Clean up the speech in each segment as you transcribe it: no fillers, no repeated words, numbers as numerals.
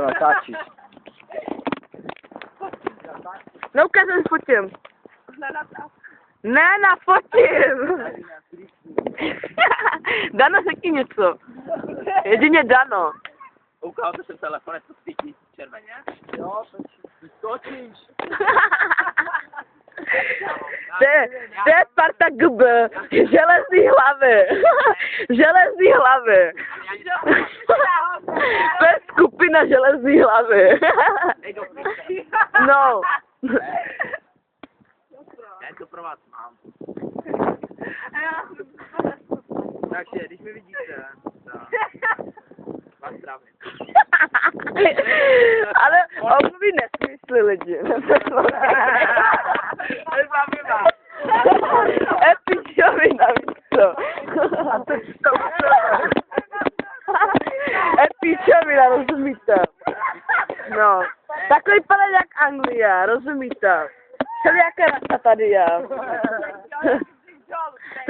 to natáčíš. No ukazem fotím. Ne, nafotím. Dano, řekni něco. Jedině Dano. Ukázal jsem telefon, co svítí červeně. Jo, skočíš. To je Sparta GB. Železný hlavy. Železný hlavy. To je skupina železný hlavy. No. Já to pro vás mám. Takže, když mi vidíte, tak vás zdravím. Ale on mluví nesmysly lidi. Epičovina, víš co? Epičovina, rozumíte? No, takový vypadá jak Anglie, rozumíte? Celý jaké rasa tady je.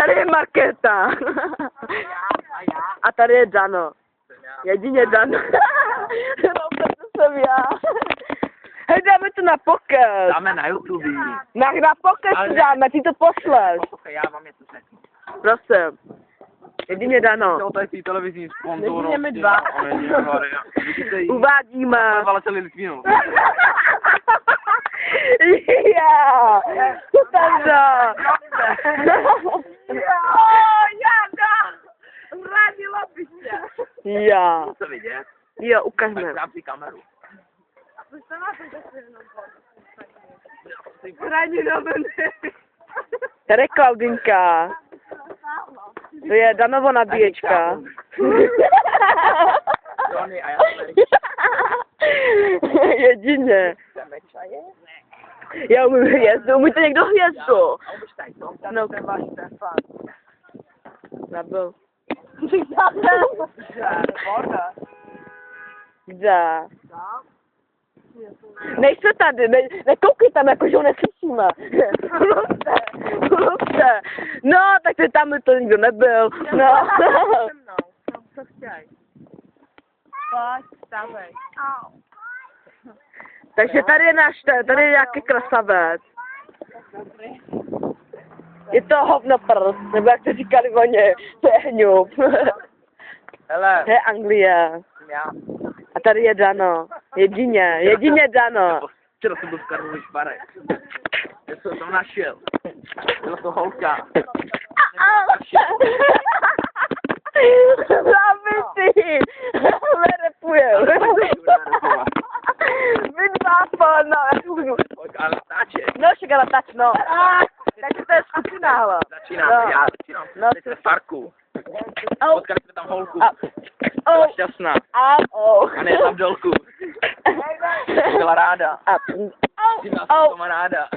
Tady je Markéta. A tady je Dano. Jedině Dano. No, to jsem já. Hej, dáme to na poker. Dáme na YouTube. Na poker si dáme, ty to pošleš. Já vám něco řeknu. Prosím. Jedině Dano. To je tý televizní sponzor. Jedině my dva. Uvádíme. Valaceli Litvínov. Já. Co tam dá? Zranila by se. Já. Co vidět? Jo, ukažme. Dám si kameru. Proč to máte zase jenom zranila by se. Tady je Klaudinka. To je Danovo nabíječka. Tony a já Jedině. Já umím hvězdu, umíte někdo hvězdu? No. Nebyl. Kde? Nejsme tady, nekoukej tam, jako že ho neslyšíme. Hlubce. No, tak ty tam to nikdo nebyl. No. Co chtěj? Pojď, stavej. Takže tady je tady je nějaký krasavec. Je to hovnoprd, nebo jak to říkali oni, to je hňup. Hele. To je Anglie. Já. A tady je Dano. Jedině Dano. Včera jsem byl v Karlových Varech. Já jsem tam našel. Byla to holka. Zabitý! Nerepujel. Vypápal, no. Ale natáče. No, však ale tač, no. Takže to je skupina, hele. Začínám, já začínám. No, teď jsme v parku. Potkali jsme tam holku. Byla šťastná. A ne tam dolku. Byla ráda. Byla jsem doma ráda.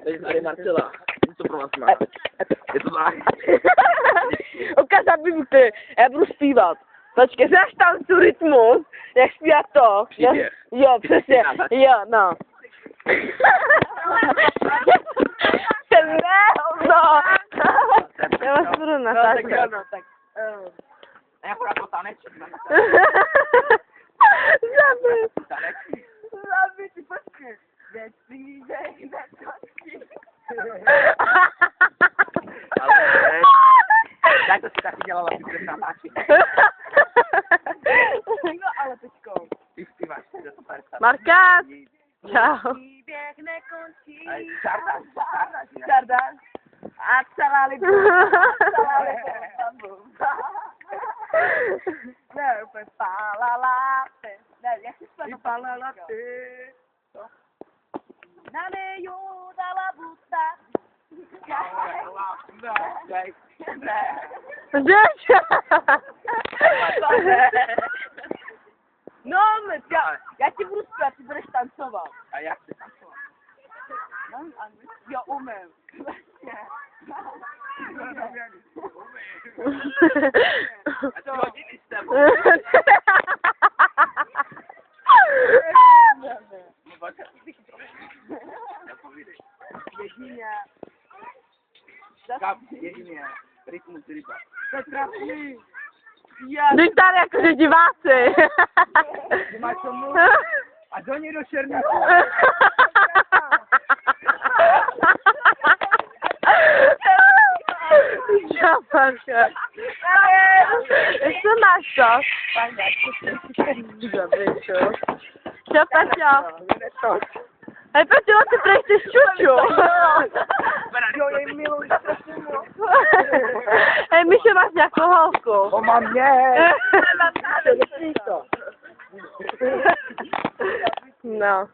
Teď tady Marcela. Co pro vás má? Je to tak. Ukáž ty, já budu zpívat. Počkej, znáš tam tu rytmus, jak zpívat to? Příběh. Jo, přesně, jo, no. No. Já vás budu natáčet. Já pořád to tanečím. Zabij, ty počkej. Teď přijde na kočky. Tak to si taky dělala, ty budeš natáčet. No, ale teďko. Ty zpíváš, to je super. Marka! Čau. Příběh nekončí. Čardáš. A celá libu. Ne, úplně palaláte. Ne, jak jsi to palaláte? Na neju dala buta. No, já ti budu zpívat, ty budeš tancovat. A jak jsi tancovat? Jo, umím. A co hodiny s tebou? Jedině. Rytmus ryba. To je trapný. Jdi tady jakože diváci. Ty máš tomu a do něj do šerníku. Čaparka. Co máš to? Čaparka. Hej, Petě, ty prejsteš čuču. Jo, jej miluji. Hej, Míšo, máš nějakou holku? O, mám mě. No,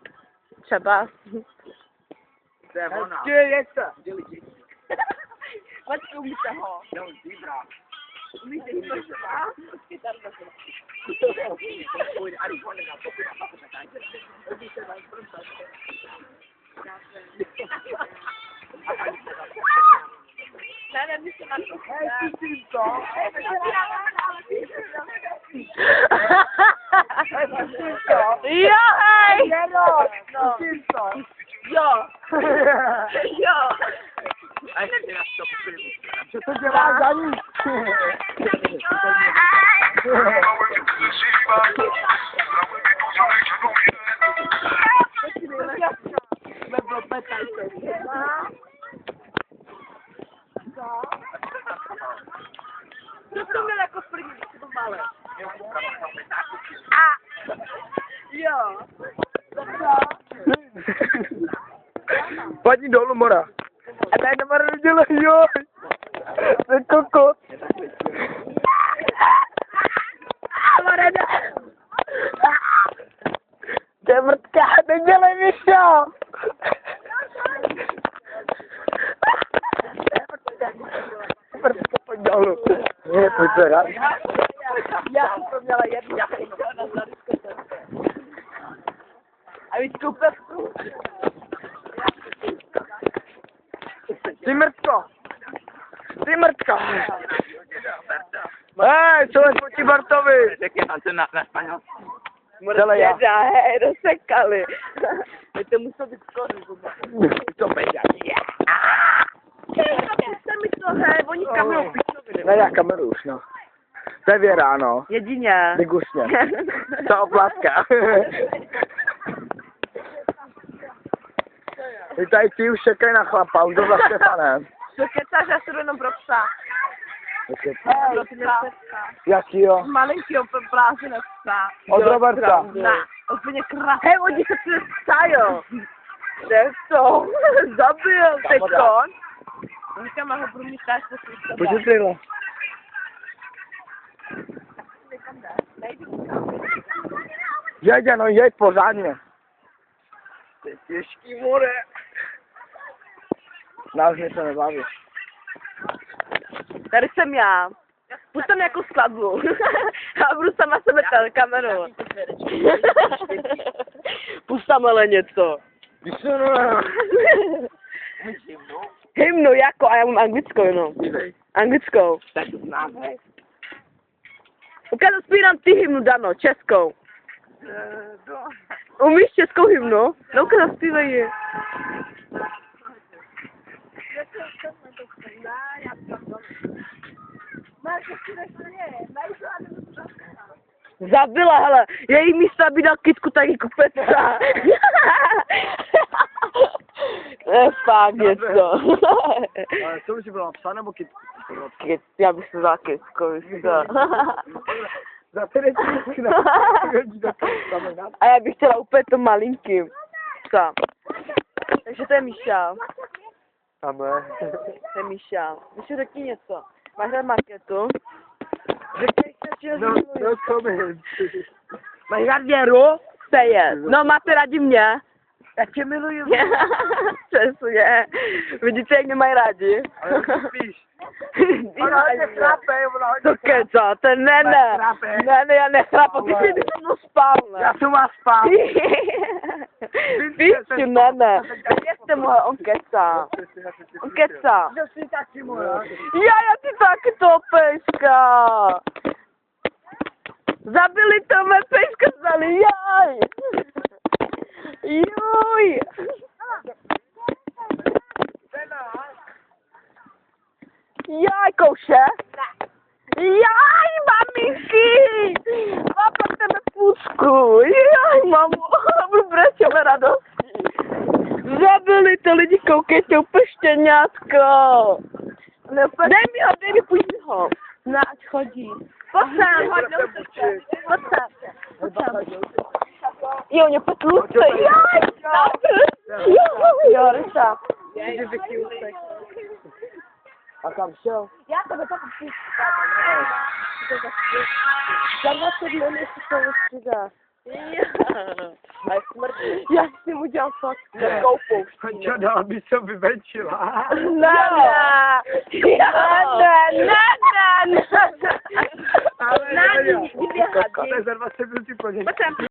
třeba. To je ona. Kde je to? Počkej, umíte ho. Jo, zíbra. Umíte to třeba? Počkej, tady to. Ne, my se na to. Hej, zkusím to. Hej, zkusím to. Jo, hej! Zkusím to. Jo. Jo. Co to dělá za ní? Co to měl jako první, to malé? Jo. Pojď dolů, Mora. A tady Mora nedělej, jo. Ten kokot. To je mrtka, nedělej, Míšo. Mrtka, pojď dolů. Ne, pojď se rád. Já jsem to měla jednu. A víc koupevku. Ty mrtko. Ty mrtko. Hej, co je proti Bartovi? Řekni tance na španělsky. Celé já. Děda, hej, rozsekali. To musel být skoro. To bejde. mi to, hej, oni kamerou pičoviny. Ne, já kameru už, no. To je Věra, no. Jedině. Digusně. To oplátka. Ty tady ty už čekají na chlapa, už jdou za Štefanem. Co kecáš, já se jdu jenom pro psa. Hej, Jaký jo? Malinký opět blázené psa. Od Roberta. Ne, úplně krásný. Hej, oni se přestají. Kde to? Zabil teďko. Říkám, ho promítáš po svých Pojď tyhle. Jeď, no jeď pořádně. To je těžký more. Nás mě to nebaví. Tady jsem já. Pustím nějakou skladbu. A budu sama sebe kameru. Pustím ale něco. Hymnu jako, a já mám anglickou jenom. Anglickou. Tak to znám, hej. Ukážu, zpívám ty hymnu, Dano, českou. Umíš českou hymnu? No, ukážu, zpívej ji. Zabila, hele, její místo, aby dal kytku, tak jí kupeca. To je fakt něco. Ale co by si byla, psa nebo kytku? Kyt, já bych se vzala kytku, víš co. Za tedy kytku, A já bych chtěla úplně to malinký. Co? Takže to je Míša. Ame. To je Míša. Míša, řekni něco. Máš rád marketu? No, co mi? Máš rád Věru? Seje. No, máte rádi mě? Já tě miluju. Přesně. Vidíte, jak mě mají rádi? Ale spíš. Ona hodně chrápe, To kecáte, ne, já nechrápu, ty jsi se mnou spal, ne? Já jsem vás spál. Píšu, ne. Věřte mu, on kecá. On kecá. Že jsi taky moja. Já ty taky to pejska. Zabili to mé pejska, vzali, jaj. Juj. Jaj, kouše. Jaj, mami. ale radosti. Zabili to lidi, koukejte, úplně štěňátko. Dej mi, půjď mi ho. Na, ať chodí. Pojď sem, pojď sem. Jo, mě potluce. Jo, Rysa. A kam šel? Já tebe to chci. Za 20 minut se to vystřídá. A je smrdí. Já si mu dělal fakt koupou. Čo dál by se vyvenčila? Ne. Ale za 20 minut po něm.